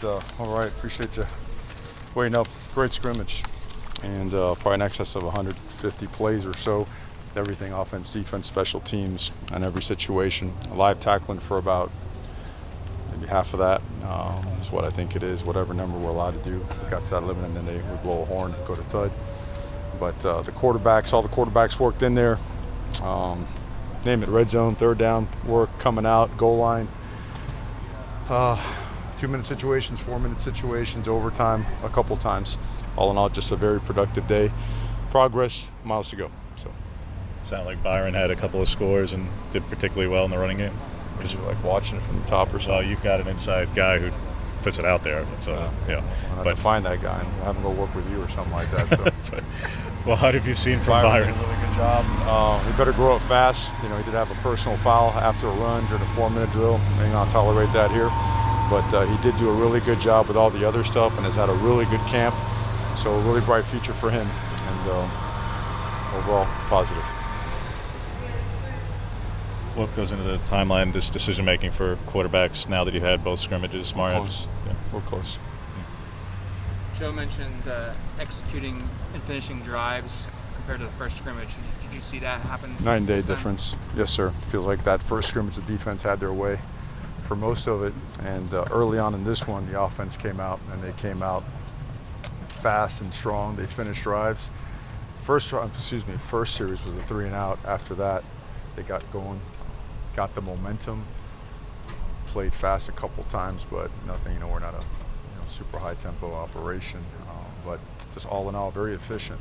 All right, appreciate you waiting up. Great scrimmage, and probably in excess of 150 plays or so. Everything, offense, defense, special teams, and every situation. Live tackling for about maybe half of that is what I think it is, whatever number we're allowed to do. We got to that limit, and then we blow a horn, go to thud. But the quarterbacks, all the quarterbacks worked in there. Name it, red zone, third down work, coming out, goal line. 2-minute situations, 4-minute situations, overtime a couple times. All in all, just a very productive day. Progress, miles to go. So. Sound like Byron had a couple of scores and did particularly well in the running game. Just like watching it from the top or something. Well, you've got an inside guy who puts it out there. So yeah, I'll have to find that guy and have him go work with you or something like that. So. Well, how have you seen from Byron? Did a really good job. He better grow up fast. You know, he did have a personal foul after a run during a 4-minute drill. I ain't gonna tolerate that here. But he did do a really good job with all the other stuff and has had a really good camp. So a really bright future for him, and overall positive. What goes into the timeline, this decision-making for quarterbacks now that you've had both scrimmages? We're close. Yeah. We're close. Joe mentioned executing and finishing drives compared to the first scrimmage. Did you see that happen? 9-day difference. Yes, sir. Feels like that first scrimmage, the defense had their way for most of it. And early on in this one, the offense came out, and they came out fast and strong. They finished drives. First series was a 3-and-out. After that, they got going, got the momentum, played fast a couple times, but nothing. You know, we're not a super high tempo operation, but just all in all, very efficient,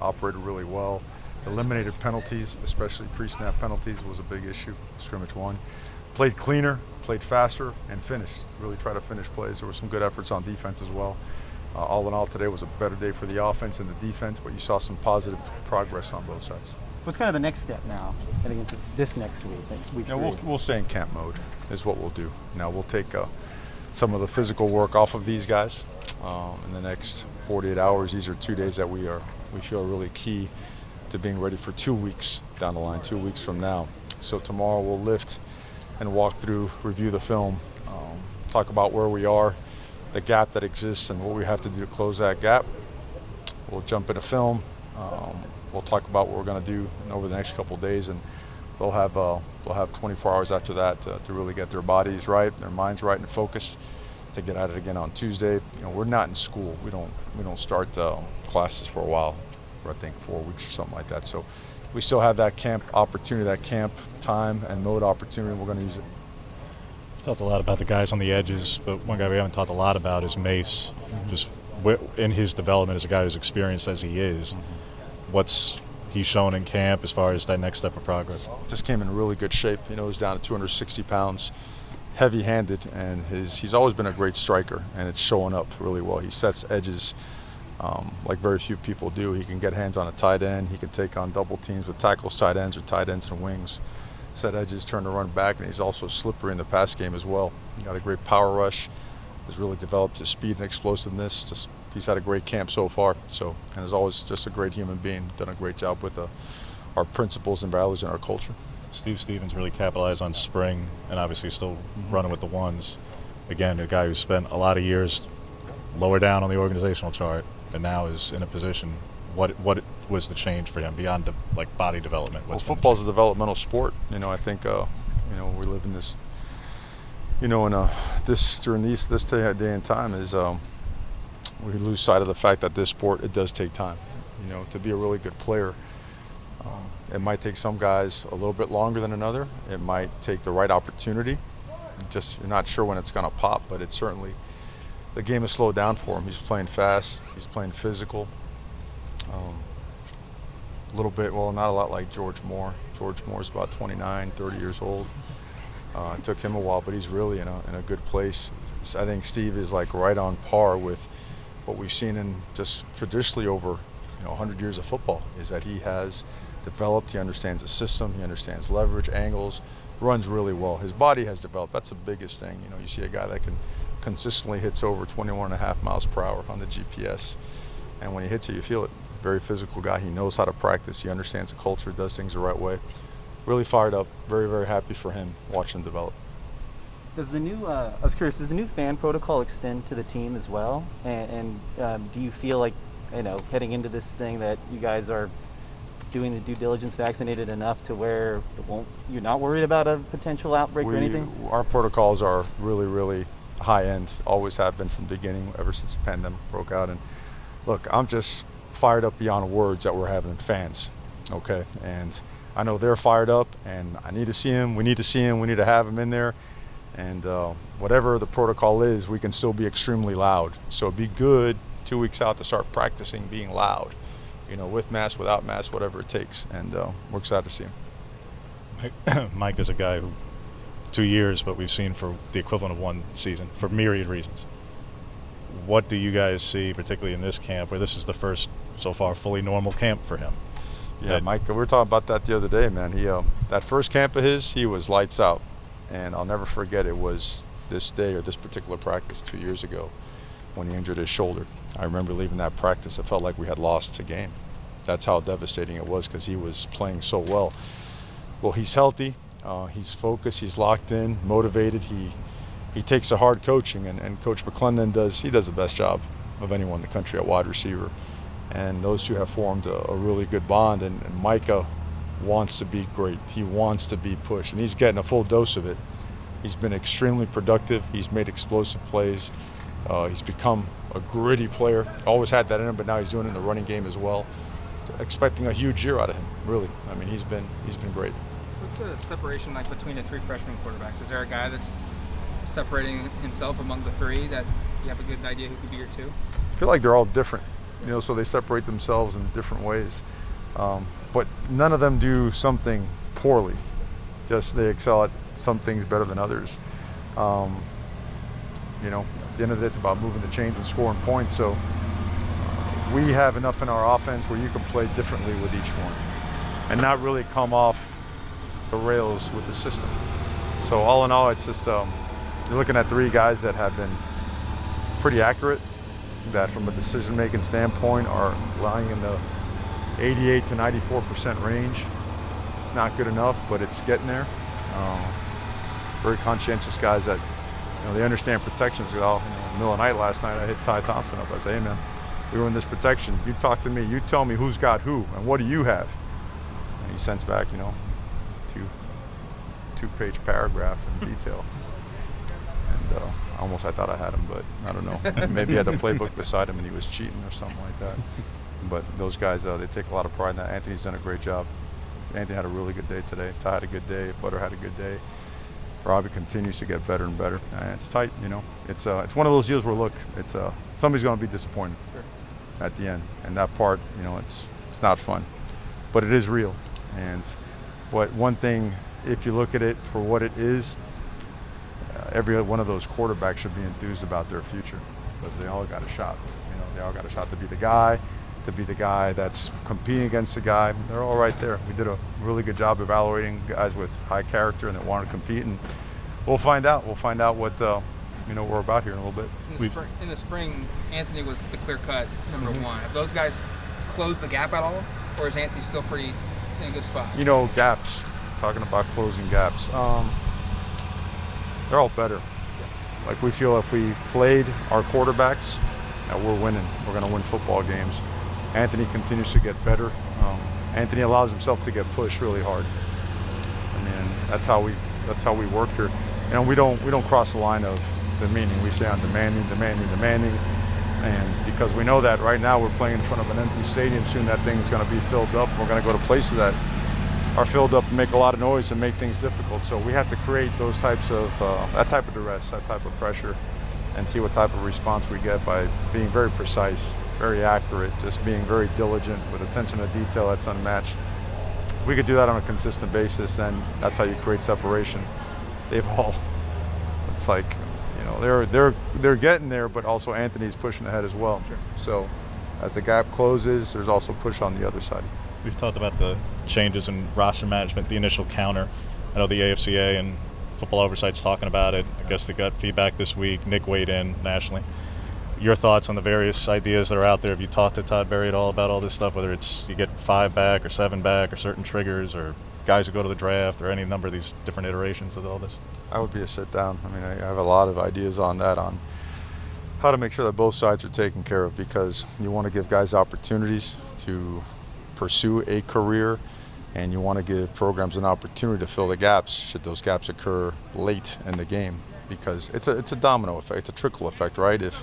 operated really well, eliminated penalties, especially pre-snap penalties was a big issue. Scrimmage one, played cleaner, played faster, and finished. Really try to finish plays. There were some good efforts on defense as well. All in all, today was a better day for the offense and the defense, but you saw some positive progress on both sides. What's kind of the next step now, heading into this next week? We'll stay in camp mode is what we'll do. Now we'll take some of the physical work off of these guys in the next 48 hours. These are 2 days that we feel really key to being ready for 2 weeks down the line, 2 weeks from now. So tomorrow we'll lift and walk through, review the film, talk about where we are, the gap that exists, and what we have to do to close that gap. We'll jump into film. We'll talk about what we're going to do over the next couple of days, and they'll have 24 hours after that to really get their bodies right, their minds right, and focused to get at it again on Tuesday. You know, we're not in school. We don't start classes for a while, for I think 4 weeks or something like that. So we still have that camp opportunity, that camp time and mode opportunity. We're going to use it. We've talked a lot about the guys on the edges, but one guy we haven't talked a lot about is Mace. Mm-hmm. Just in his development as a guy who's experienced as he is. Mm-hmm. What's he shown in camp as far as that next step of progress? Just came in really good shape. You know, he's down to 260 pounds, heavy-handed, and he's always been a great striker, and it's showing up really well. He sets edges like very few people do. He can get hands on a tight end. He can take on double teams with tackles, tight ends, or tight ends and wings. Set edges, turn to run back, and he's also slippery in the pass game as well. He got a great power rush. Has really developed his speed and explosiveness. He's had a great camp so far. So, and is always just a great human being. Done a great job with our principles and values and our culture. Steve Stevens really capitalized on spring, and obviously still running with the ones. Again, a guy who spent a lot of years lower down on the organizational chart, and now is in a position. What was the change for him beyond body development? Well, football's a developmental sport. You know, I think we live in this. You know, in this day and time is we lose sight of the fact that this sport, it does take time. You know, to be a really good player, it might take some guys a little bit longer than another. It might take the right opportunity. Just you're not sure when it's going to pop, but it's certainly the game has slowed down for him. He's playing fast. He's playing physical. A little bit, well, not a lot like George Moore. George Moore's about 29, 30 years old. It took him a while, but he's really in a good place. I think Steve is right on par with what we've seen in just traditionally over 100 years of football, is that he has developed, he understands the system, he understands leverage, angles, runs really well. His body has developed. That's the biggest thing. You know, you see a guy that can consistently hits over 21.5 miles per hour on the GPS, and when he hits it, you feel it. Very physical guy. He knows how to practice. He understands the culture, does things the right way. Really fired up. Very, very happy for him, watching him develop. Does the new I was curious, does the new fan protocol extend to the team as well? And do you feel like, heading into this thing that you guys are doing the due diligence, vaccinated enough to where you're not worried about a potential outbreak or anything? Our protocols are really, really high end, always have been from the beginning, ever since the pandemic broke out. And look, I'm just fired up beyond words that we're having fans, okay? And I know they're fired up, and I need to see him. We need to see him. We need to have him in there. And whatever the protocol is, we can still be extremely loud. So it'd be good 2 weeks out to start practicing being loud, with mask, without mask, whatever it takes. And we're excited to see him. Mike is a guy who 2 years, but we've seen for the equivalent of one season for myriad reasons. What do you guys see, particularly in this camp, where this is the first so far fully normal camp for him? Yeah, Mike, we were talking about that the other day, man. He that first camp of his, he was lights out. And I'll never forget, it was this day or this particular practice 2 years ago when he injured his shoulder. I remember leaving that practice, it felt like we had lost the game. That's how devastating it was, because he was playing so well. Well, he's healthy, he's focused, he's locked in, motivated. He takes a hard coaching, and Coach McClendon does the best job of anyone in the country at wide receiver. And those two have formed a really good bond, and Micah wants to be great. He wants to be pushed, and he's getting a full dose of it. He's been extremely productive. He's made explosive plays. He's become a gritty player. Always had that in him, but now he's doing it in the running game as well. Expecting a huge year out of him, really. I mean, he's been great. What's the separation like between the three freshman quarterbacks? Is there a guy that's separating himself among the three that you have a good idea who could be your two? I feel like they're all different, so they separate themselves in different ways. But none of them do something poorly. Just they excel at some things better than others. At the end of the day, it's about moving the chains and scoring points. So we have enough in our offense where you can play differently with each one and not really come off the rails with the system. So all in all, it's just you're looking at three guys that have been pretty accurate, that from a decision-making standpoint are lying in the 88 to 94% range. It's not good enough, but it's getting there. Very conscientious guys that, they understand protections. In the middle of the night last night, I hit Ty Thompson up. I said, hey man, we were in this protection. You talk to me, you tell me who's got who and what do you have? And he sends back, two-page paragraph in detail. And I thought I had him, but I don't know. Maybe he had the playbook beside him and he was cheating or something like that. But those guys, they take a lot of pride in that. Anthony's done a great job. Anthony had a really good day today. Ty had a good day. Butter had a good day. Robbie continues to get better and better. And it's tight, It's one of those deals where, look, somebody's going to be disappointed at the end. And that part, it's not fun. But it is real. But one thing, if you look at it for what it is, every one of those quarterbacks should be enthused about their future, because they all got a shot. They all got a shot to be the guy that's competing against the guy. They're all right there. We did a really good job evaluating guys with high character and that want to compete, and we'll find out. We'll find out what we're about here in a little bit. In the spring, Anthony was the clear-cut number one. Have those guys closed the gap at all, or is Anthony still pretty in a good spot? Gaps. Talking about closing gaps. They're all better. Like, we feel if we played our quarterbacks, we're winning. We're going to win football games. Anthony continues to get better. Anthony allows himself to get pushed really hard. I mean, that's how we work here. We don't cross the line of demeaning. We say on demanding. And because we know that right now we're playing in front of an empty stadium, soon that thing's going to be filled up. We're going to go to places that are filled up and make a lot of noise and make things difficult. So we have to create those types of that type of duress, that type of pressure, and see what type of response we get by being very precise, very accurate, just being very diligent with attention to detail that's unmatched. If we could do that on a consistent basis, then that's how you create separation. It's like, they're getting there, but also Anthony's pushing ahead as well. Sure. So as the gap closes, there's also push on the other side. We've talked about the changes in roster management, the initial counter. I know the AFCA and Football Oversight's talking about it. I guess they got feedback this week. Nick weighed in nationally. Your thoughts on the various ideas that are out there? Have you talked to Todd Berry at all about all this stuff, whether it's you get 5 back or 7 back or certain triggers or guys who go to the draft or any number of these different iterations of all this? That would be a sit down. I mean, I have a lot of ideas on that, on how to make sure that both sides are taken care of, because you want to give guys opportunities to pursue a career, and you want to give programs an opportunity to fill the gaps should those gaps occur late in the game, because it's a domino effect, it's a trickle effect, right? If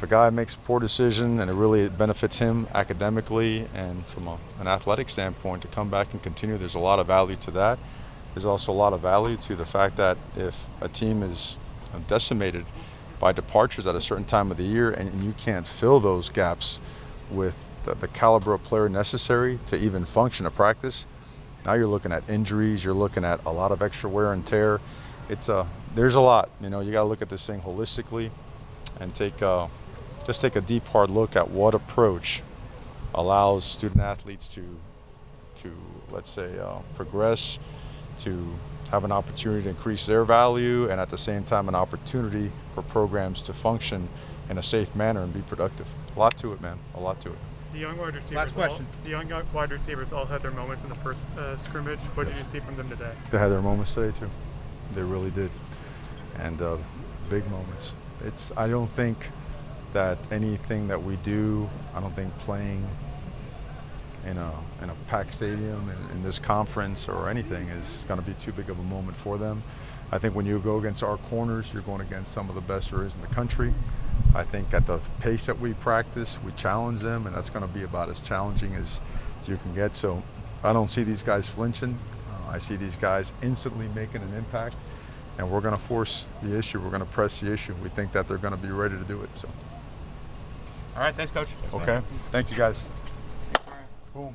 a guy makes a poor decision and it really benefits him academically and from an athletic standpoint to come back and continue, there's a lot of value to that. There's also a lot of value to the fact that if a team is decimated by departures at a certain time of the year and you can't fill those gaps with the caliber of player necessary to even function a practice, now you're looking at injuries, you're looking at a lot of extra wear and tear. There's a lot, you got to look at this thing holistically and just take a deep, hard look at what approach allows student athletes to let's say, progress, to have an opportunity to increase their value, and at the same time an opportunity for programs to function in a safe manner and be productive. A lot to it, man. A lot to it. The young wide receivers. Last question. The young wide receivers all had their moments in the first scrimmage. What did you see from them today? They had their moments today too. They really did, and big moments. I don't think that anything that we do, I don't think playing in a packed stadium in this conference or anything is going to be too big of a moment for them. I think when you go against our corners, you're going against some of the best there is in the country. I think at the pace that we practice, we challenge them, and that's going to be about as challenging as you can get. So I don't see these guys flinching. I see these guys instantly making an impact, and we're going to force the issue. We're going to press the issue. We think that they're going to be ready to do it. So. All right, thanks, Coach. Okay. Thank you, guys. Boom.